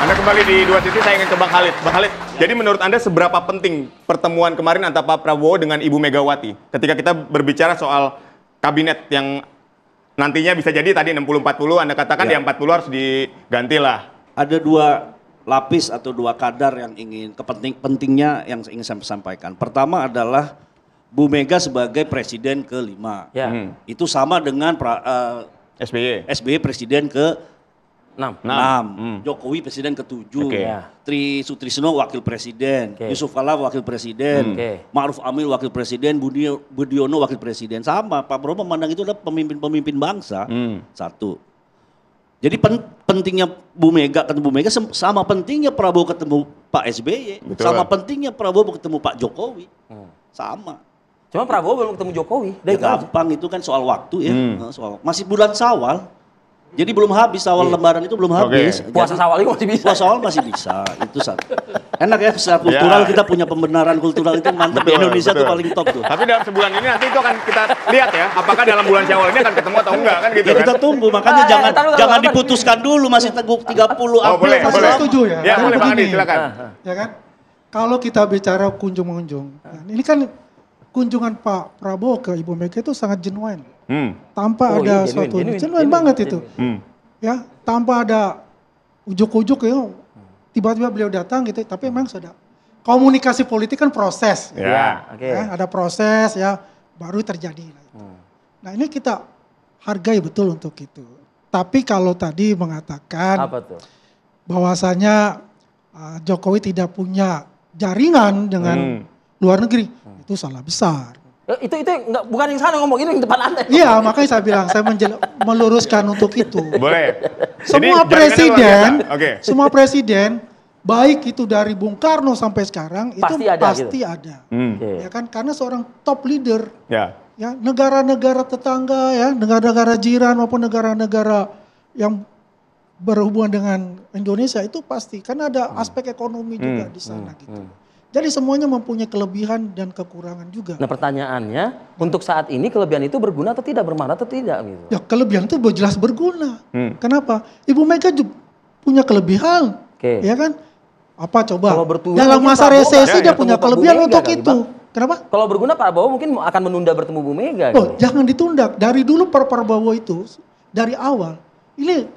Anda kembali di Dua Sisi, saya ingin ke Bang Khalid. Bang Khalid, jadi menurut Anda seberapa penting pertemuan kemarin antara Pak Prabowo dengan Ibu Megawati? Ketika kita berbicara soal kabinet yang nantinya bisa jadi tadi 60-40, Anda katakan ya 40 harus diganti lah. Ada dua lapis atau dua kadar yang ingin pentingnya yang ingin saya sampaikan. Pertama adalah Bu Mega sebagai presiden ke-5. Ya. Itu sama dengan SBY presiden ke-6. Jokowi presiden ke-7. Tri Sutrisno wakil presiden. Yusuf Kala wakil presiden. Ma'ruf Amin wakil presiden. Budiono wakil presiden. Sama, Pak Prabowo memandang itu adalah pemimpin-pemimpin bangsa. Satu. Jadi pentingnya Bu Mega ketemu Bu Mega sama pentingnya Prabowo ketemu Pak SBY. Sama pentingnya Prabowo ketemu Pak Jokowi. Sama. Cuma Prabowo belum ketemu Jokowi. Ya gampang, itu kan soal waktu ya. Masih bulan Syawal. Jadi belum habis, awal Lebaran itu belum habis. Puasa Syawal itu masih bisa. Puasa Syawal masih bisa. Itu satu. Enak ya, secara kultural kita punya pembenaran kultural itu mantap di Indonesia tuh paling top tuh. Tapi dalam sebulan ini nanti itu akan kita lihat ya, apakah dalam bulan Syawal ini akan ketemu atau enggak kan gitu ya, kita tunggu, makanya jangan diputuskan dulu, masih teguh 30 April. Boleh. Setuju ya. Ya, boleh Bang Andi, silakan. Ya kan? Kalau kita bicara kunjung-kunjung, ini kan kunjungan Pak Prabowo ke Ibu Mega itu sangat genuine. Tanpa ada suatu genuine banget itu. Ya, tanpa ada ujuk-ujuk ya, tiba-tiba beliau datang gitu, tapi memang sudah komunikasi politik kan proses. Ya, ada proses ya, baru terjadi. Nah ini kita hargai betul untuk itu. Tapi kalau tadi mengatakan bahwasanya Jokowi tidak punya jaringan dengan luar negeri, itu salah besar. Itu enggak, bukan yang sana ngomong, ini yang depan Anda. Iya, makanya saya bilang, saya meluruskan untuk itu. Boleh. Semua presiden, baik itu dari Bung Karno sampai sekarang, pasti itu ada, pasti gitu. ada. Ya kan, karena seorang top leader. Ya, negara-negara tetangga ya, negara-negara jiran maupun negara-negara yang berhubungan dengan Indonesia itu pasti, kan ada aspek ekonomi juga di sana gitu. Jadi semuanya mempunyai kelebihan dan kekurangan juga. Nah pertanyaannya, untuk saat ini kelebihan itu berguna atau tidak, bermanfaat atau tidak gitu? Ya kelebihan itu jelas berguna. Kenapa? Ibu Mega juga punya kelebihan, ya kan? Apa coba? Dalam masa resesi dia punya kelebihan untuk itu. Kenapa? Kalau berguna Pak Prabowo mungkin akan menunda bertemu Bu Mega. Oh, jangan ditunda. Dari dulu Pak Prabowo itu, dari awal, ini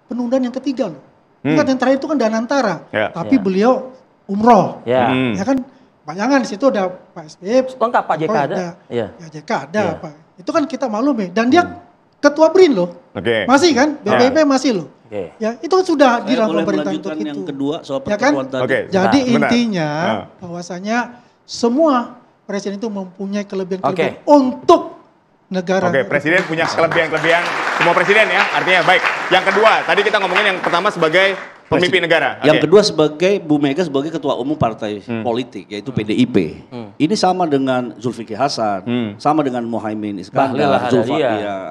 penundaan yang ketiga loh. Ingat yang terakhir itu kan Danantara. Tapi beliau umroh, ya kan, bayangan di situ ada Pak SBY, lengkap Pak JK ada, ya JK ada, Pak. Itu kan kita maklum ya, dan dia ketua BRIN loh, masih kan, BPIP masih loh, ya itu kan sudah di dalam pemerintah untuk itu, yang kedua soal ya kan, jadi benar. intinya bahwasanya semua presiden itu mempunyai kelebihan-kelebihan untuk negara. Presiden punya kelebihan-kelebihan, semua presiden ya, artinya baik. Yang kedua, tadi kita ngomongin yang pertama sebagai pemimpin negara. Yang kedua sebagai Bu Mega sebagai ketua umum partai politik yaitu PDIP. Ini sama dengan Zulkifli Hasan, sama dengan Muhaimin Iskandar,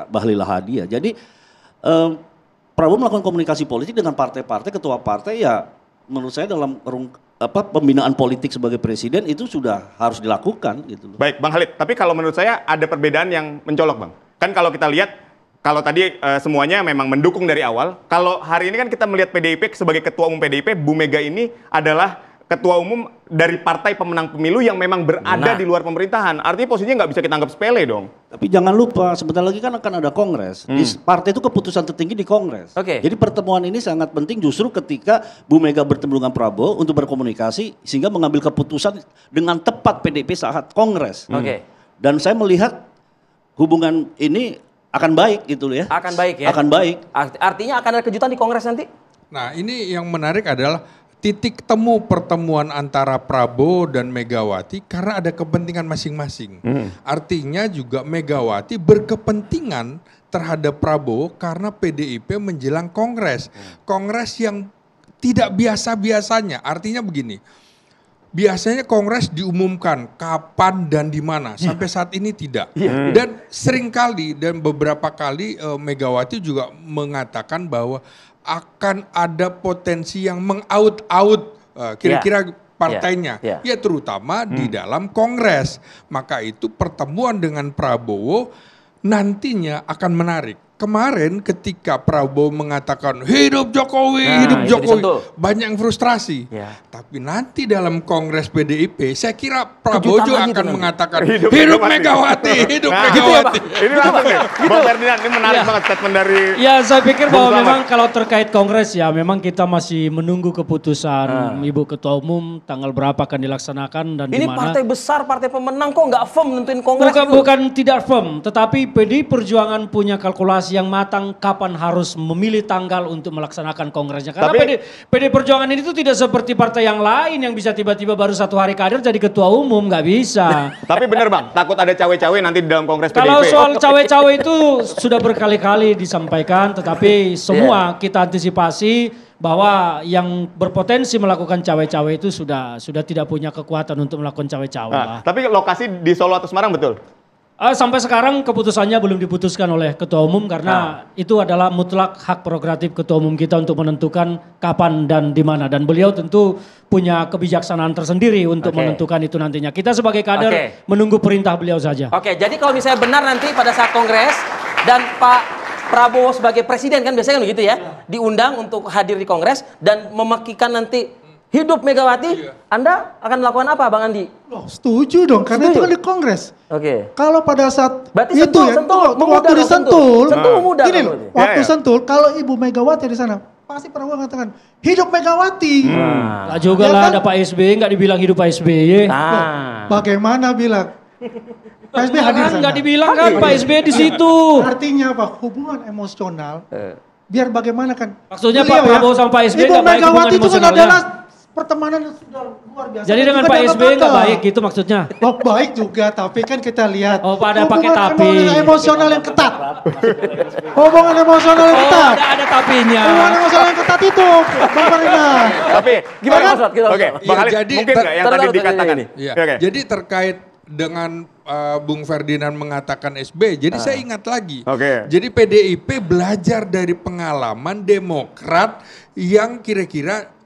Bahlil Lahadalia. Jadi Prabowo melakukan komunikasi politik dengan partai-partai, ketua partai ya menurut saya dalam pembinaan politik sebagai presiden itu sudah harus dilakukan gitu loh. Baik, Bang Khalid, tapi kalau menurut saya ada perbedaan yang mencolok, Bang. Kan kalau kita lihat, kalau tadi semuanya memang mendukung dari awal, kalau hari ini kan kita melihat PDIP sebagai ketua umum PDIP, Bu Mega ini adalah ketua umum dari partai pemenang pemilu yang memang berada di luar pemerintahan. Artinya posisinya nggak bisa kita anggap sepele dong. Tapi jangan lupa, sebentar lagi kan akan ada kongres. Di partai itu keputusan tertinggi di kongres. Jadi pertemuan ini sangat penting justru ketika Bu Mega bertemu dengan Prabowo untuk berkomunikasi sehingga mengambil keputusan dengan tepat PDIP saat kongres. Dan saya melihat hubungan ini akan baik gitu ya. Akan baik ya? Akan baik. Artinya akan ada kejutan di kongres nanti? Nah ini yang menarik adalah titik temu pertemuan antara Prabowo dan Megawati karena ada kepentingan masing-masing. Artinya juga Megawati berkepentingan terhadap Prabowo karena PDIP menjelang kongres. Kongres yang tidak biasa-biasanya. Artinya begini, biasanya kongres diumumkan kapan dan di mana. Sampai saat ini tidak. Dan seringkali dan beberapa kali Megawati juga mengatakan bahwa akan ada potensi yang mengaut-aut kira-kira partainya. Ya terutama di dalam kongres. Maka itu pertemuan dengan Prabowo nantinya akan menarik. kemarin ketika Prabowo mengatakan hidup Jokowi, banyak yang frustrasi. Ya. Tapi nanti dalam Kongres PDIP, saya kira Prabowo juga akan mengatakan hidup Megawati, hidup Megawati. Ini langsung nih, Bang Ferdinand, ini menarik banget statement dari. Ya, saya pikir bahwa memang kalau terkait Kongres ya, memang kita masih menunggu keputusan Ibu Ketua Umum tanggal berapa akan dilaksanakan dan ini dimana. Partai besar, partai pemenang kok nggak firm nentuin Kongres? Bukan tidak firm, tetapi PDI Perjuangan punya kalkulasi yang matang kapan harus memilih tanggal untuk melaksanakan kongresnya. Karena PD Perjuangan ini tuh tidak seperti partai yang lain yang bisa tiba-tiba baru 1 hari kader jadi ketua umum, nggak bisa. Tapi bener Bang, takut ada cawe-cawe nanti di dalam kongres PDIP. Kalau soal cawe-cawe itu sudah berkali-kali disampaikan, tetapi semua kita antisipasi bahwa yang berpotensi melakukan cawe-cawe itu sudah tidak punya kekuatan untuk melakukan cawe-cawe. Tapi lokasi di Solo atau Semarang betul? Sampai sekarang keputusannya belum diputuskan oleh Ketua Umum karena itu adalah mutlak hak prerogatif Ketua Umum kita untuk menentukan kapan dan di mana. Dan beliau tentu punya kebijaksanaan tersendiri untuk menentukan itu nantinya. Kita sebagai kader menunggu perintah beliau saja. Jadi kalau misalnya benar nanti pada saat Kongres dan Pak Prabowo sebagai presiden kan biasanya kan begitu ya, diundang untuk hadir di Kongres dan memakikan nanti hidup Megawati, Anda akan melakukan apa Bang Andi? Loh, setuju dong, karena itu kan di Kongres. Kalau pada saat berarti itu waktu di Sentul, gini loh, waktu Sentul, kalau Ibu Megawati di sana, pasti Prabowo mengatakan hidup Megawati. Nah juga lah ada Pak SBY, nggak dibilang hidup Pak SBY. Bagaimana bilang? Pak SBY hadir sana. Nggak dibilang kan Pak SBY di situ. Artinya apa? Hubungan emosional. Biar bagaimana kan? Maksudnya Pak Prabowo sama Pak SBY nggak baik hubungan emosionalnya. Pertemanan sudah luar biasa. Jadi dengan Pak SBY nggak baik gitu maksudnya? Oh, baik juga, tapi kan kita lihat. Oh, pada pakai tapi. Hubungan emosional yang ketat. Hubungan emosional yang ketat. Ada tapinya. Hubungan emosional yang ketat itu, Bang Ferdinand. Tapi gimana Mas? Oke, Bang Khalid, mungkin nggak yang tadi dikatakan? Jadi terkait dengan Bung Ferdinand mengatakan SBY, jadi saya ingat lagi. Jadi PDIP belajar dari pengalaman Demokrat yang kira-kira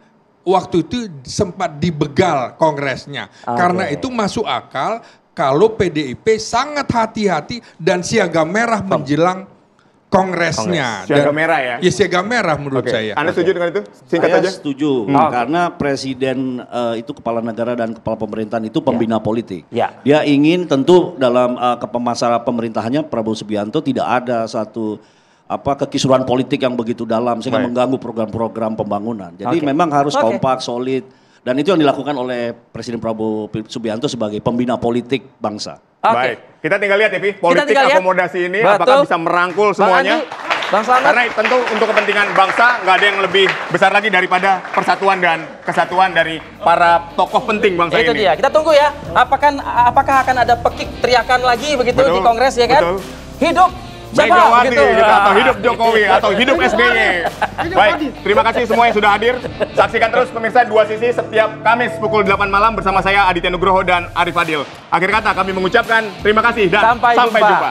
waktu itu sempat dibegal kongresnya. Karena itu masuk akal kalau PDIP sangat hati-hati dan siaga merah menjelang kongresnya. Siaga merah ya? Ya siaga merah menurut saya. Anda setuju dengan itu? Singkat saya saja. Setuju, karena presiden itu kepala negara dan kepala pemerintahan itu pembina politik. Dia ingin tentu dalam kepemasaran pemerintahannya Prabowo Subianto tidak ada satu kekisruhan politik yang begitu dalam sehingga mengganggu program-program pembangunan. Jadi memang harus kompak, solid, dan itu yang dilakukan oleh Presiden Prabowo Subianto sebagai pembina politik bangsa. Baik, kita tinggal lihat ya Pi, politik akomodasi ini apakah bisa merangkul semuanya. Karena tentu untuk kepentingan bangsa nggak ada yang lebih besar lagi daripada persatuan dan kesatuan dari para tokoh penting bangsa ini. Itu dia, kita tunggu ya. Apakah akan ada pekik teriakan lagi begitu di Kongres ya kan? Hidup Megawati gitu, atau hidup Jokowi atau hidup SBY. Baik, terima kasih semua yang sudah hadir. Saksikan terus pemirsa Dua Sisi setiap Kamis pukul 8 malam bersama saya Aditya Nugroho dan Arif Fadil. Akhir kata kami mengucapkan terima kasih dan sampai jumpa.